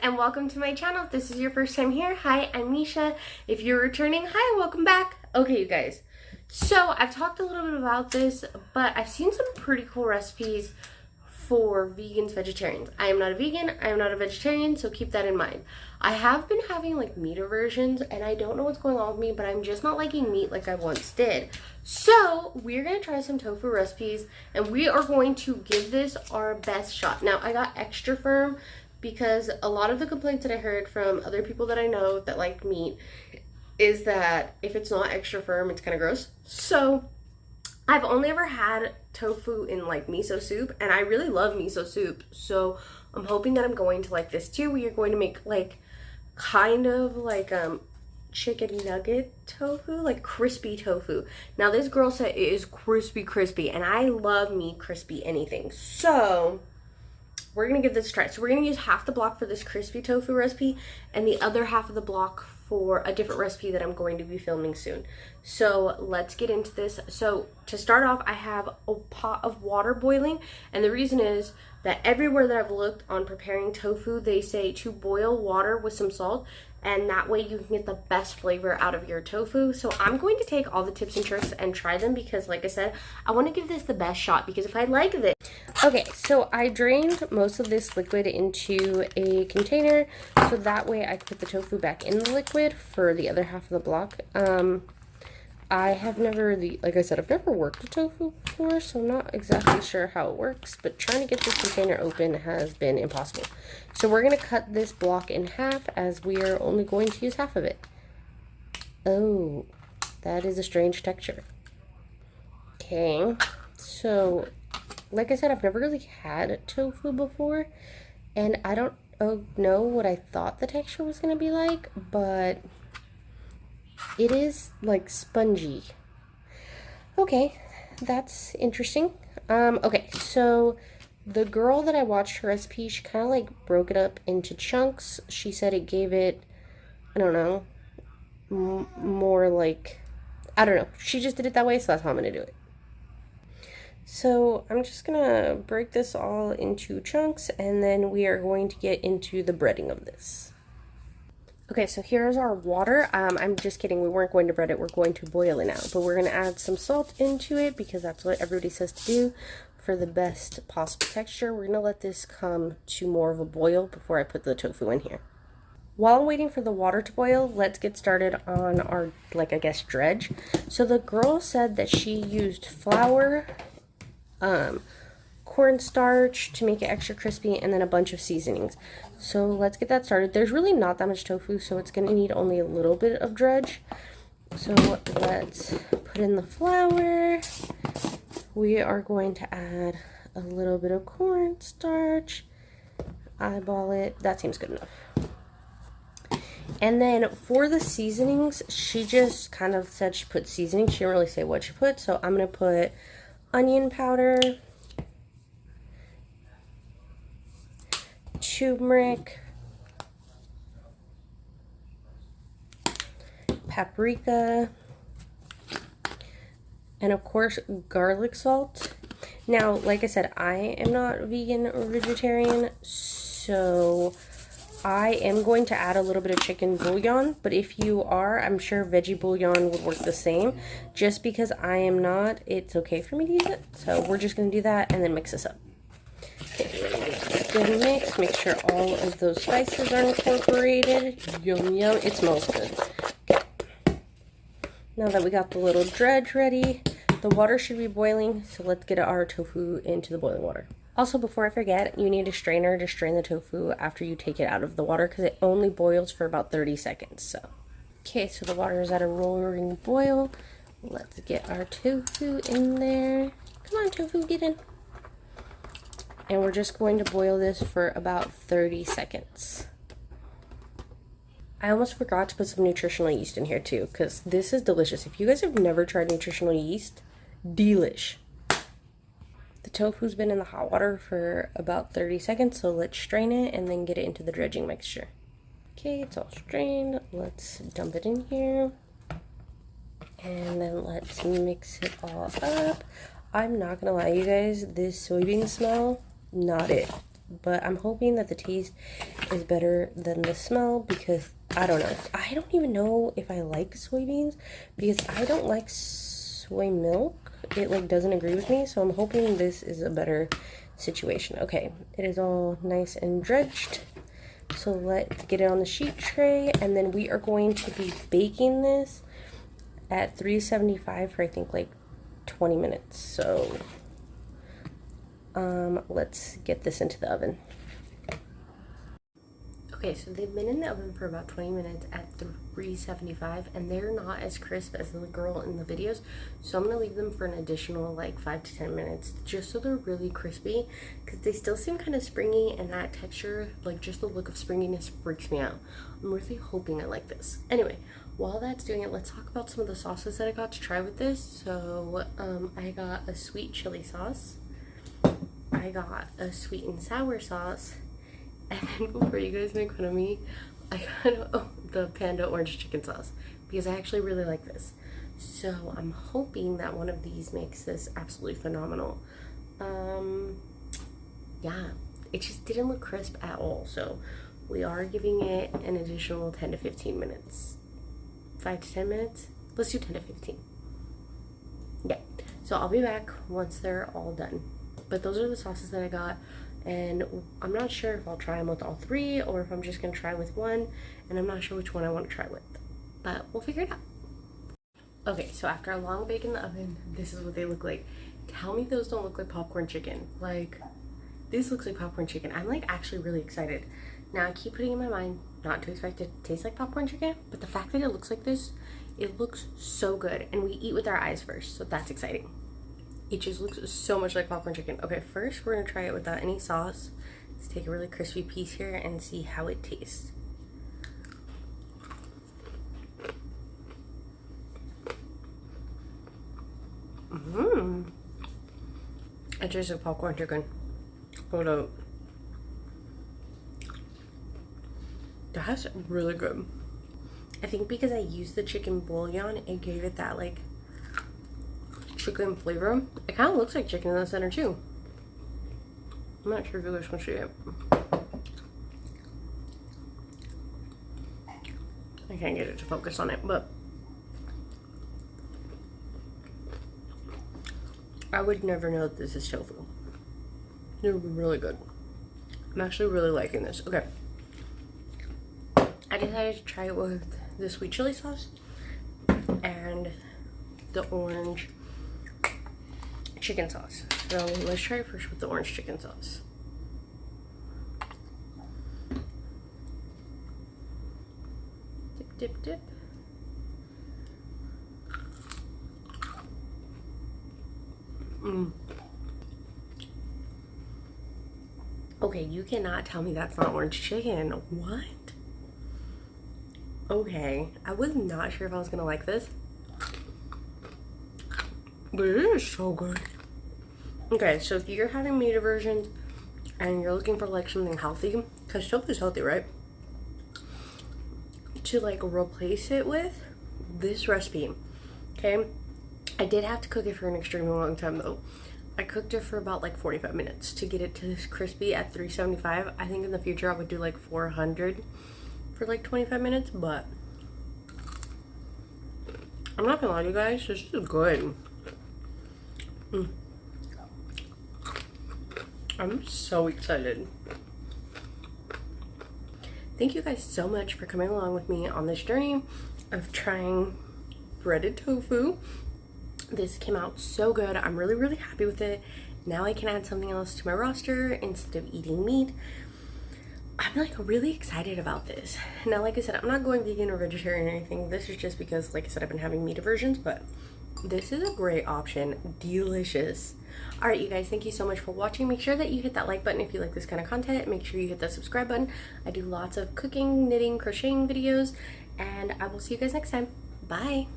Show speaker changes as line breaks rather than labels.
and welcome to my channel. If this is your first time here, hi, I'm Misha. If you're returning, hi, welcome back. Okay, you guys. So I've talked a little bit about this, but I've seen some pretty cool recipes for vegans, vegetarians. I am not a vegan, I am not a vegetarian, so keep that in mind. I have been having like meat aversions, and I don't know what's going on with me, but I'm just not liking meat like I once did. So we're gonna try some tofu recipes, and we are going to give this our best shot. Now, I got extra firm because a lot of the complaints that I heard from other people that I know that like meat is that if it's not extra firm, it's kind of gross. So I've only ever had tofu in like miso soup, and I really love miso soup. So I'm hoping that I'm going to like this too. We are going to make like kind of like chicken nugget tofu, like crispy tofu. Now this girl said it is crispy, and I love me crispy anything. So we're gonna give this a try. So we're gonna use half the block for this crispy tofu recipe and the other half of the block for a different recipe that I'm going to be filming soon. So let's get into this. So to start off, I have a pot of water boiling, and the reason is that everywhere that I've looked on preparing tofu, they say to boil water with some salt, and that way you can get the best flavor out of your tofu. So I'm going to take all the tips and tricks and try them because, like I said, I want to give this the best shot because if I like this. Okay, so I drained most of this liquid into a container so that way I can put the tofu back in the liquid for the other half of the block. I have never, like I said, I've never worked with tofu before, so I'm not exactly sure how it works, but trying to get this container open has been impossible. So we're going to cut this block in half as we are only going to use half of it. Oh, that is a strange texture. Okay, so like I said, I've never really had tofu before, and I don't know what I thought the texture was going to be like, but it is like spongy. Okay, that's interesting. Okay, so the girl that I watched her recipe, she kind of like broke it up into chunks. She said it gave it, I don't know, more like, I don't know. She just did it that way, so that's how I'm going to do it. So I'm just going to break this all into chunks, and then we are going to get into the breading of this. Okay, so here's our water. I'm just kidding, we weren't going to bread it, we're going to boil it now. But we're going to add some salt into it because that's what everybody says to do for the best possible texture. We're going to let this come to more of a boil before I put the tofu in here. While I'm waiting for the water to boil, let's get started on our, like, I guess, dredge. So the girl said that she used flour, cornstarch to make it extra crispy, and then a bunch of seasonings. So let's get that started. There's really not that much tofu, so it's going to need only a little bit of dredge. So let's put in the flour. We are going to add a little bit of cornstarch. Eyeball it. That seems good enough. And then for the seasonings, she just kind of said she put seasoning. She didn't really say what she put, so I'm going to put onion powder, turmeric, paprika, and of course garlic salt. Now, like I said, I am not vegan or vegetarian, so I am going to add a little bit of chicken bouillon, but if you are, I'm sure veggie bouillon would work the same. Just because I am not, it's okay for me to use it. So we're just going to do that and then mix this up. Okay, good mix. Make sure all of those spices are incorporated. Yum, yum. It smells good. Okay. Now that we got the little dredge ready, the water should be boiling, so let's get our tofu into the boiling water. Also, before I forget, you need a strainer to strain the tofu after you take it out of the water because it only boils for about 30 seconds. So, okay, so the water is at a roaring boil. Let's get our tofu in there. Come on, tofu, get in. And we're just going to boil this for about 30 seconds. I almost forgot to put some nutritional yeast in here too, because this is delicious. If you guys have never tried nutritional yeast, delish. The tofu's been in the hot water for about 30 seconds, so let's strain it and then get it into the dredging mixture. Okay, it's all strained. Let's dump it in here. And then let's mix it all up. I'm not gonna lie, you guys, this soybean smell, not it. but I'm hoping that the taste is better than the smell because I don't know. I don't even know if I like soybeans because I don't like soy milk. It like doesn't agree with me, so I'm hoping this is a better situation. Okay, it is all nice and dredged. So let's get it on the sheet tray, and then we are going to be baking this at 375 for I think like 20 minutes. So let's get this into the oven. Okay, so they've been in the oven for about 20 minutes at 375, and they're not as crisp as the girl in the videos, so I'm gonna leave them for an additional like 5 to 10 minutes just so they're really crispy, because they still seem kind of springy, and that texture, like just the look of springiness, freaks me out. I'm really hoping I like this. Anyway, while that's doing it, let's talk about some of the sauces that I got to try with this. So I got a sweet chili sauce, I got a sweet and sour sauce, and then before you guys make fun of me, I got the panda orange chicken sauce because I actually really like this. So I'm hoping that one of these makes this absolutely phenomenal. Yeah, it just didn't look crisp at all. So we are giving it an additional 10 to 15 minutes. 5 to 10 minutes? Let's do 10 to 15. Yeah, so I'll be back once they're all done. But those are the sauces that I got, and I'm not sure if I'll try them with all three or if I'm just gonna try with one, and I'm not sure which one I want to try with, but we'll figure it out. Okay, so after a long bake in the oven, this is what they look like. Tell me those don't look like popcorn chicken. Like, this looks like popcorn chicken. I'm like actually really excited. Now I keep putting in my mind not to expect it to taste like popcorn chicken, but the fact that it looks like this, it looks so good, and we eat with our eyes first, so that's exciting. It just looks so much like popcorn chicken. Okay, first we're gonna try it without any sauce. Let's take a really crispy piece here and see how it tastes. It tastes like popcorn chicken. Hold up. That's really good. I think because I used the chicken bouillon, it gave it that like chicken flavor. It kind of looks like chicken in the center too. I'm not sure if you guys can see it. I can't get it to focus on it, but I would never know that this is tofu. They're really good. I'm actually really liking this. Okay, I decided to try it with the sweet chili sauce and the orange chicken sauce. So let's try it first with the orange chicken sauce. Dip, dip, dip. Okay, you cannot tell me that's not orange chicken. What? Okay, I was not sure if I was gonna like this, but it is so good. Okay, so if you're having meat aversions and you're looking for like something healthy, because tofu is healthy, right? To like replace it with this recipe, okay? I did have to cook it for an extremely long time though. I cooked it for about like 45 minutes to get it to this crispy at 375. I think in the future I would do like 400 for like 25 minutes, but I'm not gonna lie to you guys, this is good. I'm so excited. Thank you guys so much for coming along with me on this journey of trying breaded tofu. This came out so good. I'm really, really happy with it. Now I can add something else to my roster instead of eating meat. I'm like really excited about this. Now, like I said, I'm not going vegan or vegetarian or anything. This is just because, like I said, I've been having meat aversions, but this is a great option. Delicious. All right, you guys, thank you so much for watching. Make sure that you hit that like button if you like this kind of content. Make sure you hit that subscribe button. I do lots of cooking, knitting, crocheting videos, and I will see you guys next time. Bye.